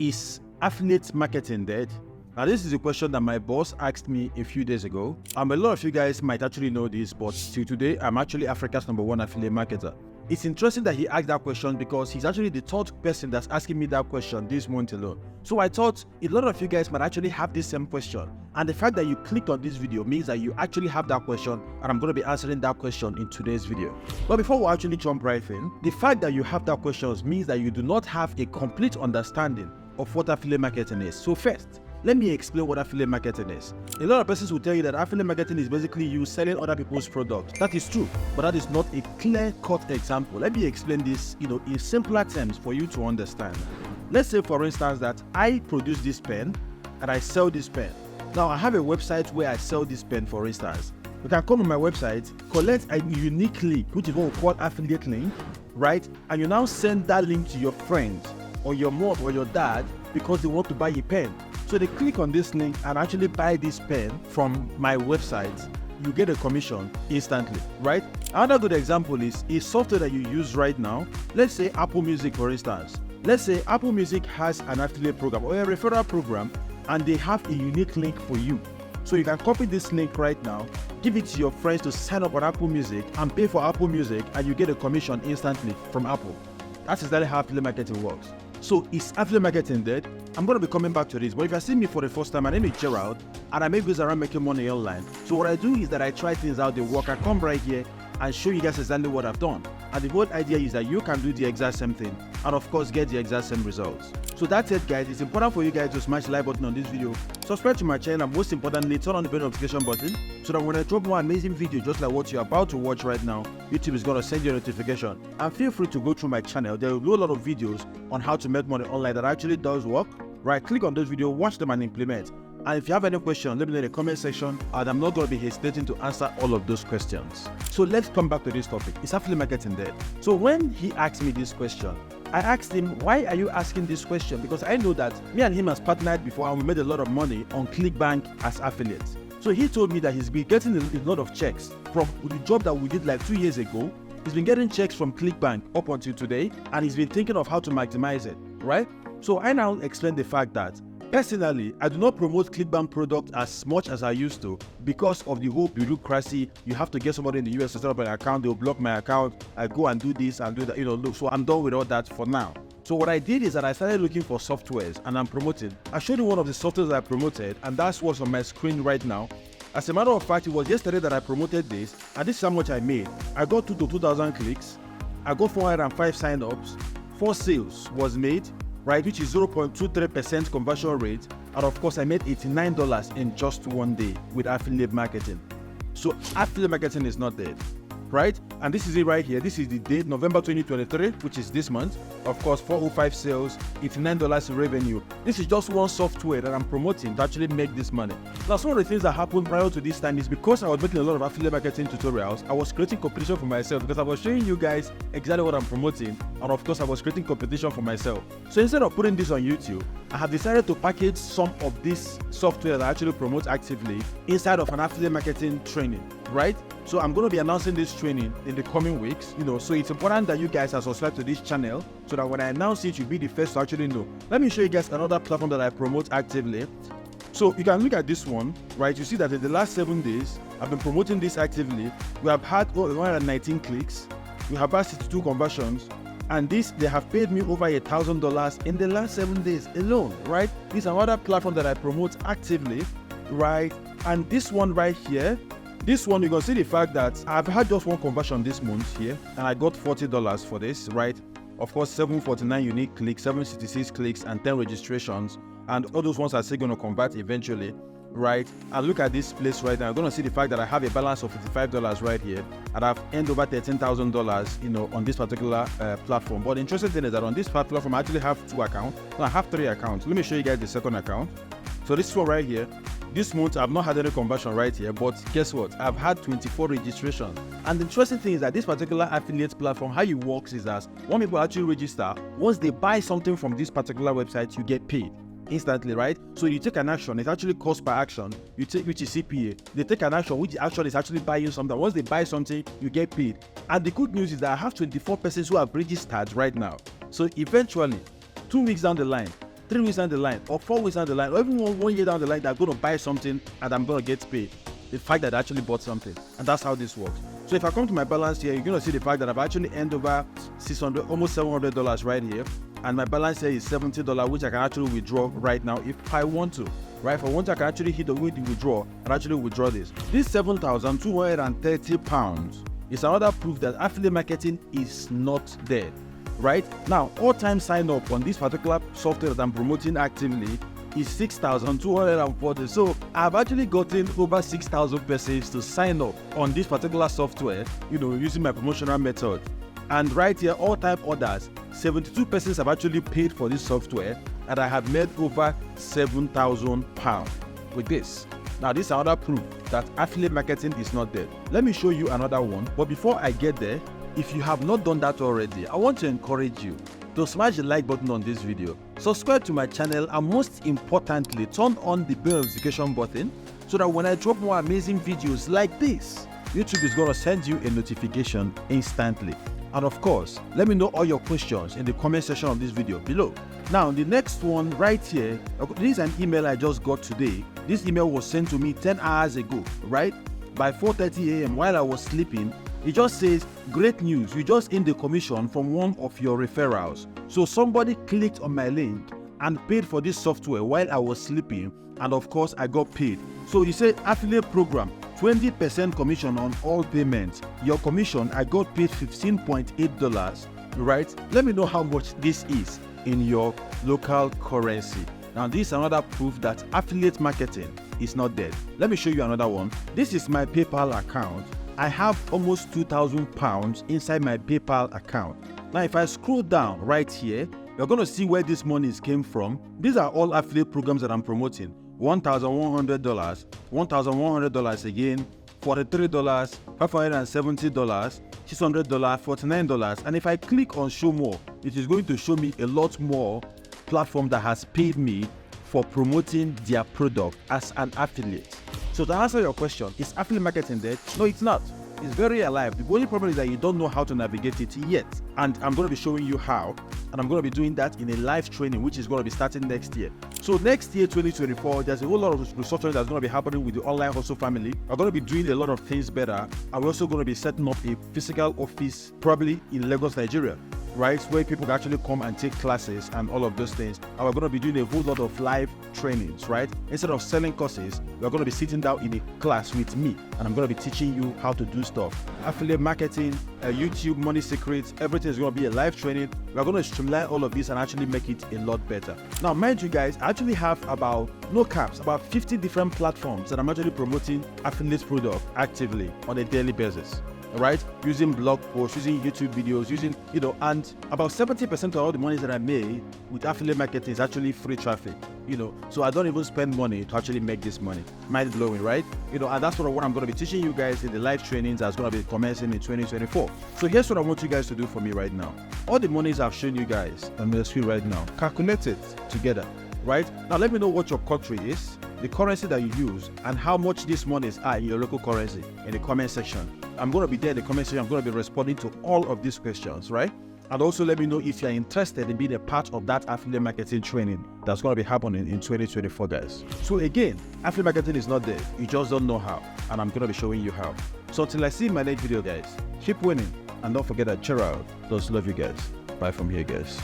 Is affiliate marketing dead? Now, this is a question that my boss asked me a few days ago. A lot of you guys might actually know this, but till today, I'm actually Africa's #1 affiliate marketer. It's interesting that he asked that question because he's actually the third person that's asking me that question this month alone. So I thought a lot of you guys might actually have this same question. And the fact that you clicked on this video means that you actually have that question, and I'm going to be answering that question in today's video. But before we actually jump right in, the fact that you have that question means that you do not have a complete understanding of what affiliate marketing is. So first, let me explain what affiliate marketing is. A lot of persons will tell you that affiliate marketing is basically you selling other people's products. That is true, but that is not a clear-cut example. Let me explain this, in simpler terms for you to understand. Let's say, for instance, that I produce this pen and I sell this pen. Now, I have a website where I sell this pen, for instance. You can come on my website, collect a unique link, which is what we call affiliate link, right? And you now send that link to your friends or your mom or your dad because they want to buy a pen. So they click on this link and actually buy this pen from my website. You get a commission instantly, right? Another good example is a software that you use right now. Let's say Apple Music, for instance. Let's say Apple Music has an affiliate program or a referral program, and they have a unique link for you. So you can copy this link right now, give it to your friends to sign up on Apple Music and pay for Apple Music, and you get a commission instantly from Apple. That's exactly how affiliate marketing works. So is affiliate marketing dead? I'm going to be coming back to this, but if you're seeing me for the first time, my name is Gerald, and I make videos around making money online. So what I do is that I try things out, they work. I come right here and show you guys exactly what I've done. And the whole idea is that you can do the exact same thing and of course get the exact same results. So that's it, guys. It's important for you guys to smash the like button on this video, subscribe to my channel, and most importantly, turn on the bell notification button so that when I drop more amazing video just like what you're about to watch right now, YouTube is going to send you a notification. And feel free to go through my channel. There will be a lot of videos on how to make money online that actually does work. Right, click on those videos, watch them and implement. And if you have any questions, let me know in the comment section, and I'm not going to be hesitating to answer all of those questions. So let's come back to this topic. Is affiliate marketing dead? So when he asked me this question, I asked him, why are you asking this question? Because I know that me and him has partnered before and we made a lot of money on ClickBank as affiliates. So he told me that he's been getting a lot of checks from the job that we did like 2 years ago. He's been getting checks from ClickBank up until today, and he's been thinking of how to maximize it, right? So I now explain the fact that personally, I do not promote ClickBank product as much as I used to because of the whole bureaucracy. You have to get somebody in the US to set up an account. They'll block my account. I go and do this and do that. Look. So I'm done with all that for now. So what I did is that I started looking for softwares and I'm promoting. I showed you one of the softwares that I promoted, and that's what's on my screen right now. As a matter of fact, it was yesterday that I promoted this, and this is how much I made. I got 2,000 clicks. I got 405 sign-ups. 4 sales was made, right, which is 0.23% conversion rate, and of course I made $89 in just one day with affiliate marketing. So affiliate marketing is not dead, right? And this is it right here. This is the date, November 2023, which is this month. Of course, 405 sales, $89 in revenue. This is just one software that I'm promoting to actually make this money. Now, some of the things that happened prior to this time is because I was making a lot of affiliate marketing tutorials, I was creating competition for myself because I was showing you guys exactly what I'm promoting, and of course I was creating competition for myself. So instead of putting this on YouTube, I have decided to package some of this software that I actually promote actively inside of an affiliate marketing training, right? So I'm going to be announcing this training in the coming weeks, so it's important that you guys are subscribed to this channel so that when I announce it, you'll be the first to actually know. Let me show you guys another platform that I promote actively. So you can look at this one, right? You see that in the last 7 days, I've been promoting this actively. We have had 119 clicks. We have had 62 conversions. And this, they have paid me over $1,000 in the last 7 days alone, right? This is another platform that I promote actively, right? And this one right here, this one, you can see the fact that I've had just one conversion this month here, and I got $40 for this, right? Of course, 749 unique clicks, 766 clicks, and 10 registrations. And all those ones are still going to convert eventually, right? And look at this place right now. You're going to see the fact that I have a balance of $55 right here, and I've earned over $13,000, on this particular platform. But the interesting thing is that on this platform, I actually have 2 accounts. No, I have 3 accounts. Let me show you guys the second account. So this one right here, this month I've not had any conversion right here, but guess what? I've had 24 registrations. And the interesting thing is that this particular affiliate platform, how it works is that when people actually register, once they buy something from this particular website, you get paid instantly, right? So you take an action, it's actually cost per action, you take, which is CPA. They take an action, which action is actually buying something. Once they buy something, you get paid. And the good news is that I have 24 persons who have registered right now. So eventually, 2 weeks down the line, 3 weeks down the line, or 4 weeks down the line, or even 1 year down the line, they're going to buy something and I'm going to get paid. The fact that I actually bought something. And that's how this works. So if I come to my balance here, you're going to see the fact that I've actually earned over $600, almost $700 right here. And my balance here is $70, which I can actually withdraw right now if I want to. Right? If I want to, I can actually hit the withdraw and actually withdraw this. This £7,230 is another proof that affiliate marketing is not dead. Right? Now, all-time sign-up on this particular software that I'm promoting actively is 6,240. So I've actually gotten over 6,000 persons to sign up on this particular software, using my promotional method. And right here, all-time orders, 72 persons have actually paid for this software, and I have made over £7,000 with this. Now, this is another proof that affiliate marketing is not dead. Let me show you another one. But before I get there, if you have not done that already, I want to encourage you to smash the like button on this video, subscribe to my channel, and most importantly, turn on the bell notification button so that when I drop more amazing videos like this, YouTube is going to send you a notification instantly. And of course, let me know all your questions in the comment section of this video below. Now, the next one right here, this is an email I just got today. This email was sent to me 10 hours ago, right? By 4:30 a.m. while I was sleeping. It just says, great news, you just earned the commission from one of your referrals. So somebody clicked on my link and paid for this software while I was sleeping, and of course I got paid. So you said affiliate program, 20% commission on all payments. Your commission, I got paid $15.8, right? Let me know how much this is in your local currency. Now, this is another proof that affiliate marketing is not dead. Let me show you another one. This is my PayPal account. I have almost £2,000 inside my PayPal account. Now, if I scroll down right here, you're going to see where this money came from. These are all affiliate programs that I'm promoting. $1,100, $1,100 again, $43, $570, $600, $49. And if I click on show more, it is going to show me a lot more platform that has paid me for promoting their product as an affiliate. So to answer your question, is affiliate marketing dead? No, it's not. It's very alive. The only problem is that you don't know how to navigate it yet. And I'm going to be showing you how. And I'm going to be doing that in a live training, which is going to be starting next year. So next year, 2024, there's a whole lot of restructuring that's going to be happening with the online hustle family. We're going to be doing a lot of things better. And we're also going to be setting up a physical office, probably in Lagos, Nigeria, right? Where people can actually come and take classes and all of those things. And we're going to be doing a whole lot of live trainings, right? Instead of selling courses, we're going to be sitting down in a class with me, and I'm going to be teaching you how to do stuff. Affiliate marketing, YouTube, money secrets, everything is going to be a live training. We're going to streamline all of this and actually make it a lot better. Now, mind you guys, I actually have about 50 different platforms that I'm actually promoting affiliate product actively on a daily basis. Right, using blog posts, using YouTube videos, using, and about 70% of all the money that I made with affiliate marketing is actually free traffic, so I don't even spend money to actually make this money. Mind blowing, right? And that's what I'm going to be teaching you guys in the live trainings that's going to be commencing in 2024. So here's what I want you guys to do for me right now. All the monies I've shown you guys on the screen right now, calculate it together, right? Now let me know what your country is, the currency that you use, and how much these monies are in your local currency in the comment section. I'm going to be there in the comment section. I'm going to be responding to all of these questions, right? And also let me know if you're interested in being a part of that affiliate marketing training that's going to be happening in 2024, guys. So again, affiliate marketing is not there. You just don't know how. And I'm going to be showing you how. So until I see my next video, guys, keep winning. And don't forget that cheer out. Those love you guys. Bye from here, guys.